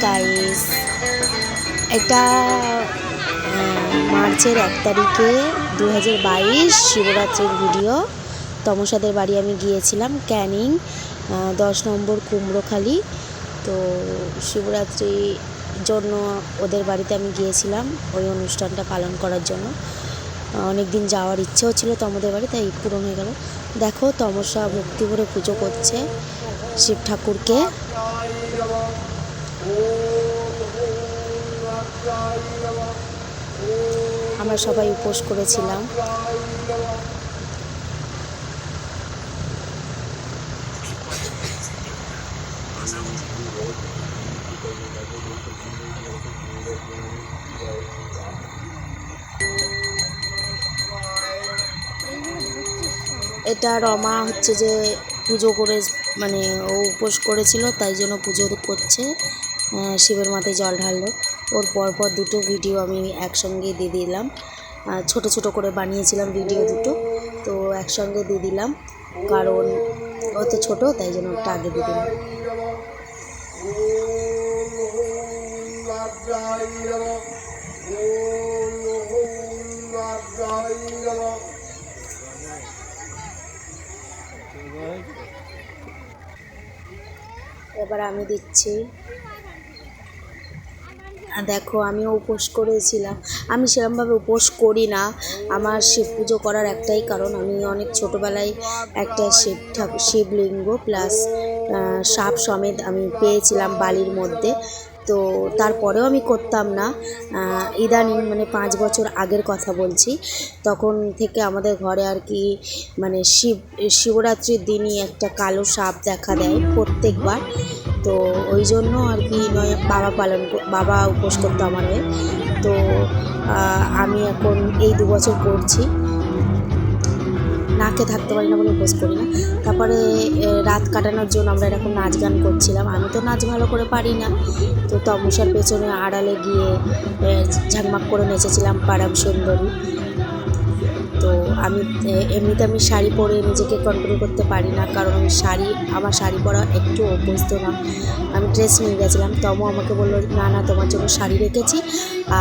Guys, এটা মার্চের 1 তারিখে 2022 শিবরাত্রির ভিডিও। তমসাদের বাড়ি আমি গিয়েছিলাম, ক্যানিং 10 নম্বর কুমড়োখালি। তো শিবরাত্রির জন্য ওদের বাড়িতে আমি গিয়েছিলাম ওই অনুষ্ঠানটা পালন করার জন্য। অনেক দিন যাওয়ার ইচ্ছেও ছিল তমদের বাড়ি, তাই পূরণ হয়ে গেল। দেখো তমসা ভক্তি ভরে পুজো করছে শিব ঠাকুরকে। আমরা সবাই উপোস করেছিলাম। এটা রমা হচ্ছে যে পুজো করে, মানে ও উপোস করেছিল তাই জন্য পুজো করছে, শিবের মাথায় জল ঢাললো। ওর পরপর দুটো ভিডিও আমি একসঙ্গে দিয়ে দিলাম, ছোট ছোট করে বানিয়েছিলাম ভিডিও দুটো, তো একসঙ্গে দিয়ে দিলাম কারণ ও তো ছোটো, তাই জন্য ওটা আগে দিয়ে দিলাম। এবার আমি দিচ্ছি। দেখো আমিও উপোস করেছিলাম। আমি সেরকমভাবে উপোস করি না, আমার শিব পুজো করার একটাই কারণ, আমি অনেক ছোটোবেলায় একটা শিবলিঙ্গ প্লাস সাপ সমেত আমি পেয়েছিলাম বালির মধ্যে। তো তারপরেও আমি করতাম না, ইদানিং মানে 5 বছর আগের কথা বলছি, তখন থেকে আমাদের ঘরে আর কি মানে শিবরাত্রির দিনই একটা কালো সাপ দেখা দেয় প্রত্যেকবার। তো ওই জন্য আর কি নয় বাবা উপোস করতো আমার হয়ে। তো আমি এখন এই 2 বছর করছি, না খেয়ে থাকতে পারি না বলে উপোস করি না। তারপরে রাত কাটানোর জন্য আমরা এরকম নাচ গান করছিলাম। আমি তো নাচ ভালো করে পারি না, তো তমসার পেছনে আড়ালে গিয়ে ঝাঁকমাক করে নেচেছিলাম পারাম সুন্দরী। তো আমি এমনিতে আমি শাড়ি পরে নিজেকে কন্ট্রোল করতে পারি না, কারণ আমার শাড়ি পরা একটু অভ্যস্ত না। আমি ড্রেস নিয়ে গেছিলাম, তমও আমাকে বললো না না তোমার জন্য শাড়ি রেখেছি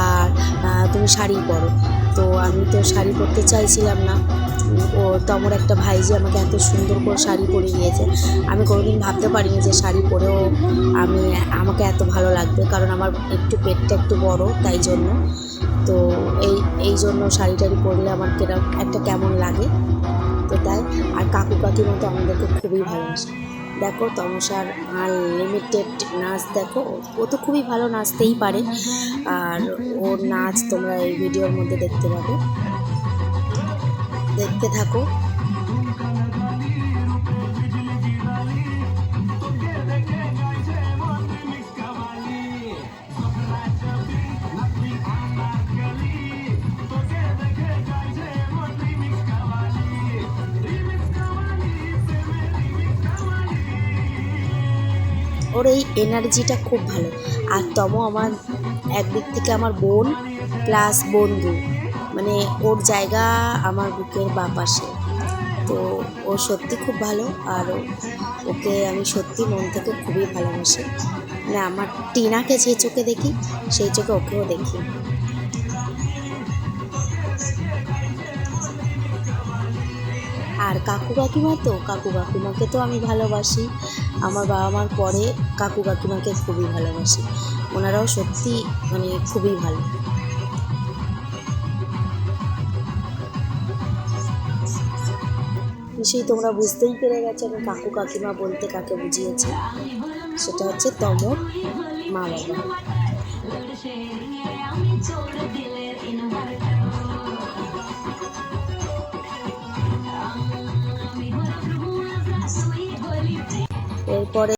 আর তুমি শাড়ি পরো। তো আমি তো শাড়ি পরতে চাইছিলাম না। ও তমর একটা ভাইজি আমাকে এত সুন্দর করে শাড়ি পরিয়ে দিয়েছে, আমি কোনোদিন ভাবতে পারিনি যে শাড়ি পরেও আমাকে এত ভালো লাগবে, কারণ আমার একটু পেটটা একটু বড়, তাই জন্য। তো এই জন্য শাড়ি টাড়ি পরলে আমার কেমন লাগে, তো তাই। আর কাকিমা তো আমাদেরকে খুবই ভালোবাসে। দেখো তমসার আনলিমিটেড নাচ দেখো, ও তো খুবই ভালো নাচতেই পারে, আর ওর নাচ তোমরা এই ভিডিওর মধ্যে দেখতে পাবে, দেখতে থাকো। ওর এই এনার্জিটা খুব ভালো। আর আমার একদিক থেকে আমার বোন প্লাস বন্ধু, মানে ওর জায়গা আমার বুকের বাঁ পাশে। তো ও সত্যি খুব ভালো, আর ওকে আমি সত্যি মন থেকে খুবই ভালোবাসি। মানে আমার টিনাকে যে চোখে দেখি সেই চোখে ওকেও দেখি। আর কাকু কাকিমাকে তো আমি ভালোবাসি, আমার বাবা মার পরে কাকু কাকিমাকে খুবই ভালোবাসি, ওনারাও সত্যি মানে খুবই ভালো। নিশ্চয়ই তোমরা বুঝতেই পেরে গেছো আমি কাকু কাকিমা বলতে কাকে বুঝিয়েছি, সেটা হচ্ছে তমর মা বাবা। এরপরে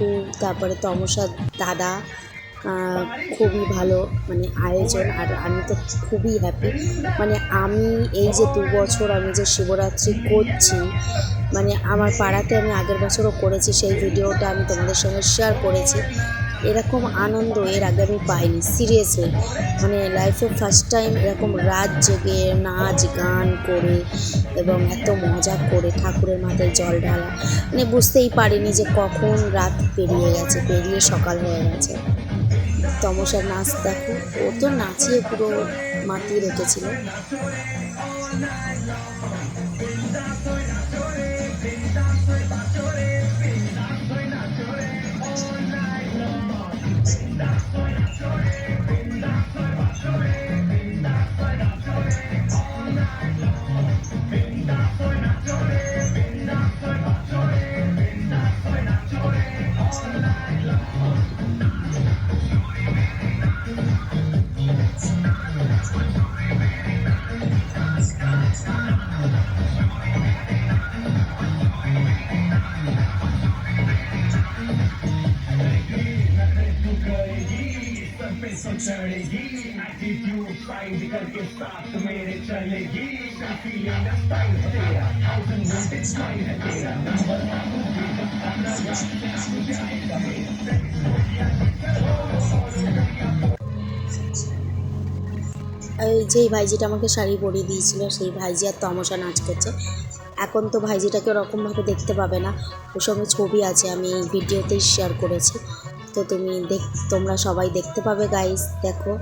ঠাকুর, তারপরে তমসার দাদা, খুবই ভালো মানে আয়োজন। আর আমি তো খুবই হ্যাপি, মানে আমি এই যে 2 বছর আমি যে শিবরাত্রি করছি, মানে আমার পাড়াতে আমি আগের বছরও করেছি, সেই ভিডিওটা আমি তোমাদের সঙ্গে শেয়ার করেছি। এরকম আনন্দ এর আগে আমি পাইনি সিরিয়াসলি, মানে লাইফে ফার্স্ট টাইম এরকম রাত জেগে নাচ গান করে এবং এত মজা করে ঠাকুরের মাথায় জল ঢালা, মানে বুঝতেই পারিনি যে কখন রাত পেরিয়ে গেছে, পেরিয়ে সকাল হয়ে গেছে। তমসার নাচ দেখো, ও তো নাচিয়ে পুরো মাতিয়ে রেখেছিল। এই যেই ভাইজিটা আমাকে শাড়ি পরিয়ে দিয়েছিল, সেই ভাইজি আর তমসা নাচ করছে। এখন তো ভাইজিটাকে ওরকমভাবে দেখতে পাবে না, ওর সঙ্গে ছবি আছে, আমি এই ভিডিওতেই শেয়ার করেছি। তো তোমরা সবাই দেখতে পাবে গাইস, দেখো।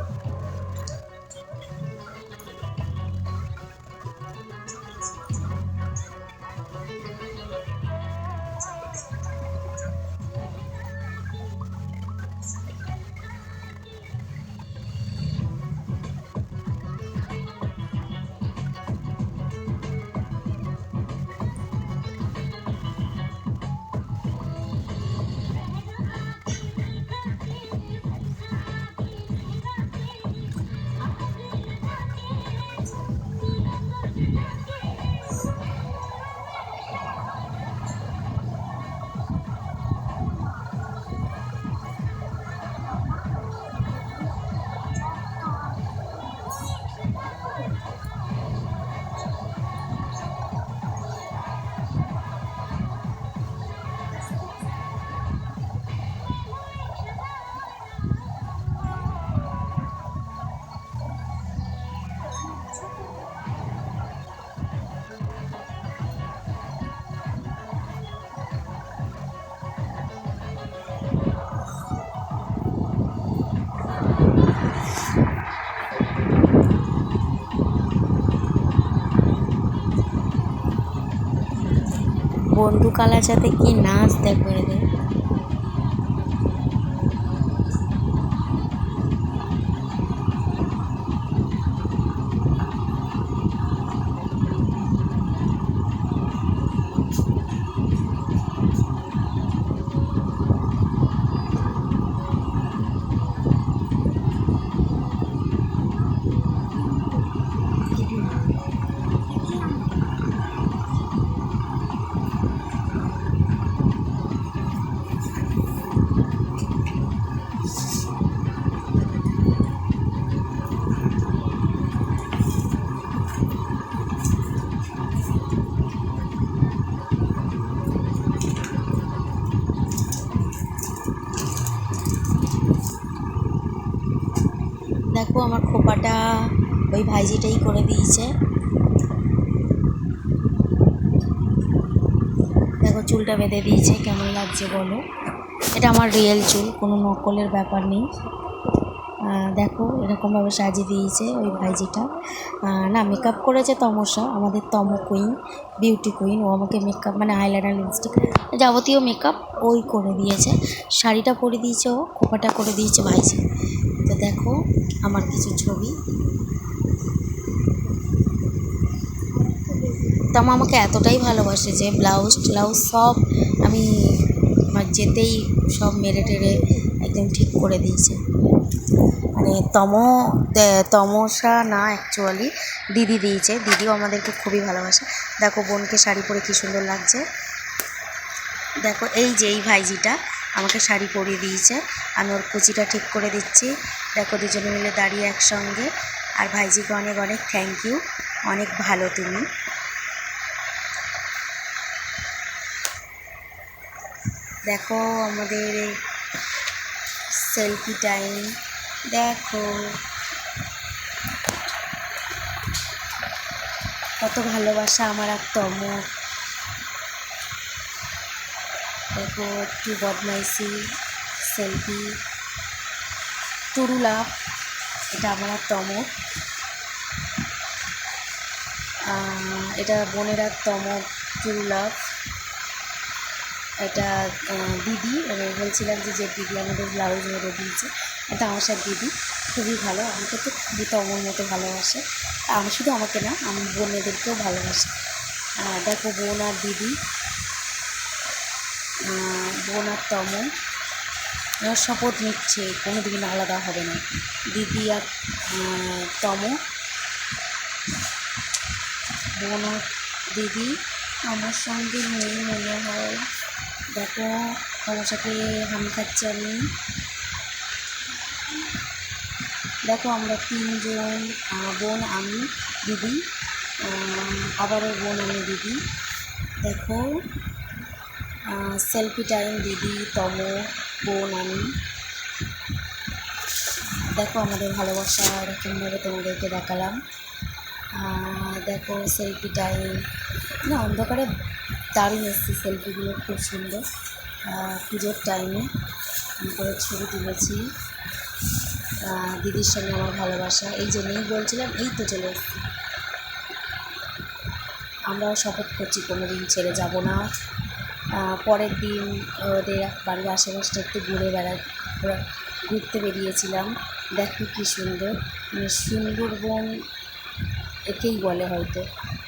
বন্দুক আলাচাতে কি নাচ দেখো এদের। দেখো আমার খোপাটা ওই ভাইজিটাই করে দিয়েছে। দেখো চুলটা বেঁধে দিয়েছে, কেমন লাগছে বলো। এটা আমার রিয়েল চুল, কোনো নকলের ব্যাপার নেই। দেখো এরকমভাবে সাজিয়ে দিয়েছে ওই ভাইজিটা। না, মেকআপ করেছে তমসা, আমাদের কুইন, বিউটি কুইন। ও আমাকে মেকআপ মানে আইলাইনার, লিপস্টিক, যাবতীয় মেকআপ ওই করে দিয়েছে। শাড়িটা পরে দিয়েছে ও, খোপাটা করে দিয়েছে ভাইজি। তো দেখো আমার কিছু ছবি। তমা আমাকে এতটাই ভালোবাসে যে ব্লাউজ সব আমি যেতেই সব মেরে টেরে একদম ঠিক করে দিয়েছে। মানে তমসা না, অ্যাকচুয়ালি দিদি দিয়েছে। দিদিও আমাদেরকে খুবই ভালোবাসে। দেখো বোনকে শাড়ি পরে কী সুন্দর লাগছে। দেখো এই যে এই ভাইজিটা, আমাকে শাড়ি পরিয়ে দিয়েছে, আমি ওর কুচিটা ঠিক করে দিচ্ছি। দেখো দুজনে মিলে দাঁড়িয়ে একসঙ্গে। আর ভাইজিকে অনেক অনেক থ্যাংক ইউ, অনেক ভালো তুমি। দেখো আমাদের সেলফি টাইম, দেখো কত ভালোবাসা আমার আর তমক। দেখো একটু বদমাইশি সেলফি, টুরু লাভ, এটা আমার আর তমক। এটা বোনের আর তমক টুরু লাভ। এটা দিদি, মানে বলছিলাম যে দিদি আমাদের ব্লাউজ মেরে দিয়েছে, এটা আমার সাথে দিদি খুবই ভালো, আমাকে তো খুবই তমর মতো ভালোবাসে। আমি শুধু আমাকে না, আমি বোনেদেরকেও ভালোবাসি। দেখো বোন আর দিদি, বোন আর তমর শপথ নিচ্ছে কোনো দিন আলাদা হবে না। দিদি আর তমর, বোন আর দিদি আমার সঙ্গে নেই মনে হয়। দেখো আমার সাথে হাম খাচ্ছি আমি। দেখো আমরা তিনজন, বোন আমি দিদি, আবারও বোন আমি দিদি। দেখো সেলফি টাইম, দিদি তম বোন আমি। দেখো আমাদের ভালোবাসা এরকমভাবে তোমাদেরকে দেখালাম। দেখো সেলফি টাইম, না অন্ধকারে দারুণ এসছে সেলফিগুলো, খুব সুন্দর। পুজোর টাইমে করে ছবি তুলেছি। দিদির সঙ্গে আমার ভালোবাসা, এই জন্যই বলছিলাম, এই তো চলে এসছি। আমরাও শপথ করছি কোনো দিন ছেড়ে যাব না। পরের দিন ওদের বাড়ির আশেপাশটা একটু ঘুরতে বেরিয়েছিলাম। দেখো কী সুন্দর, মানে সুন্দরবন একেই বলে হয়তো।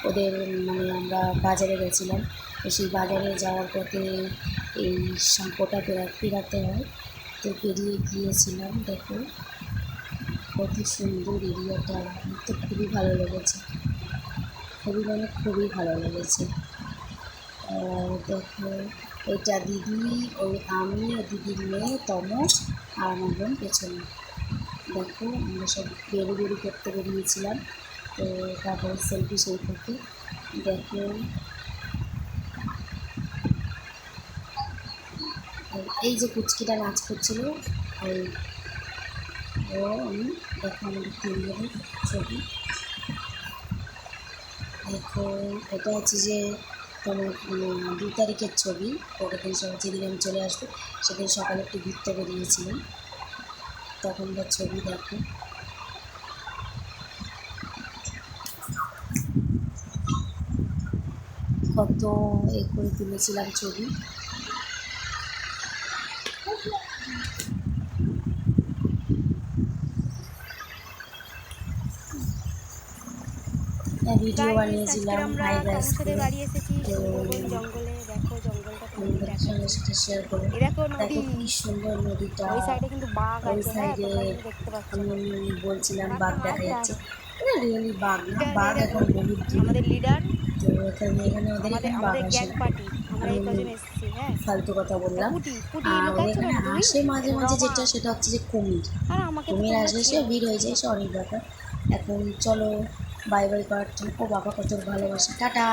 ওদের মানে আমরা বাজারে গেছিলাম, তো সেই বাজারে যাওয়ার পথে এই সাঁকোটা পেরাতে হয়, তো পেরিয়ে গিয়েছিলাম। দেখো কত সুন্দর এরিয়াটা, আমার তো খুবই ভালো লেগেছে, খুবই মানে খুবই ভালো লেগেছে। দেখো এটা দিদি, ওই আমি ও দিদির মেয়ে তম আর আমার বোন পেছনে। দেখো আমরা সব বেরু করতে বেরিয়েছিলাম, তো তারপরে সেলফি সেই থেকে। দেখো এই যে কুচকিটা নাচ করছিল, ওই ও আমি। দেখো আমাদের তিনজনের ছবি। দেখো এটা হচ্ছে যে তোমার 2 তারিখের ছবি, পরের দিন সকাল, যেদিন আমি চলে আসবো সেদিন সকালে একটু ঘুরতে বেরিয়েছিলাম, তখনকার ছবি। দেখো কত করে তুলেছিলাম ছবি। ভিডিও বানিয়েছিলাম, হাই গাইসকে, তো আমাদের সঙ্গে সেটা শেয়ার করে। দেখো কি সুন্দর নদীটা, ওই সাইডে আমি বলছিলাম বাঘ দেখা যাচ্ছে, না রিয়েলি বাঘ না, বাঘ এখন বহুত দূরে, তো এখানে ওদের এখানে বাঘ আসে না। আমি ফালতু কথা বললাম। ওদের এখানে আসে মাঝে মাঝে, সেটা হচ্ছে যে কুমির। কুমির আসলে সে ভিড় হয়ে যায়, সে অনেক ব্যাপার। এখন চলো বাই বাই করার জন্য। ও বাবা কত ভালোবাসে, টাটা।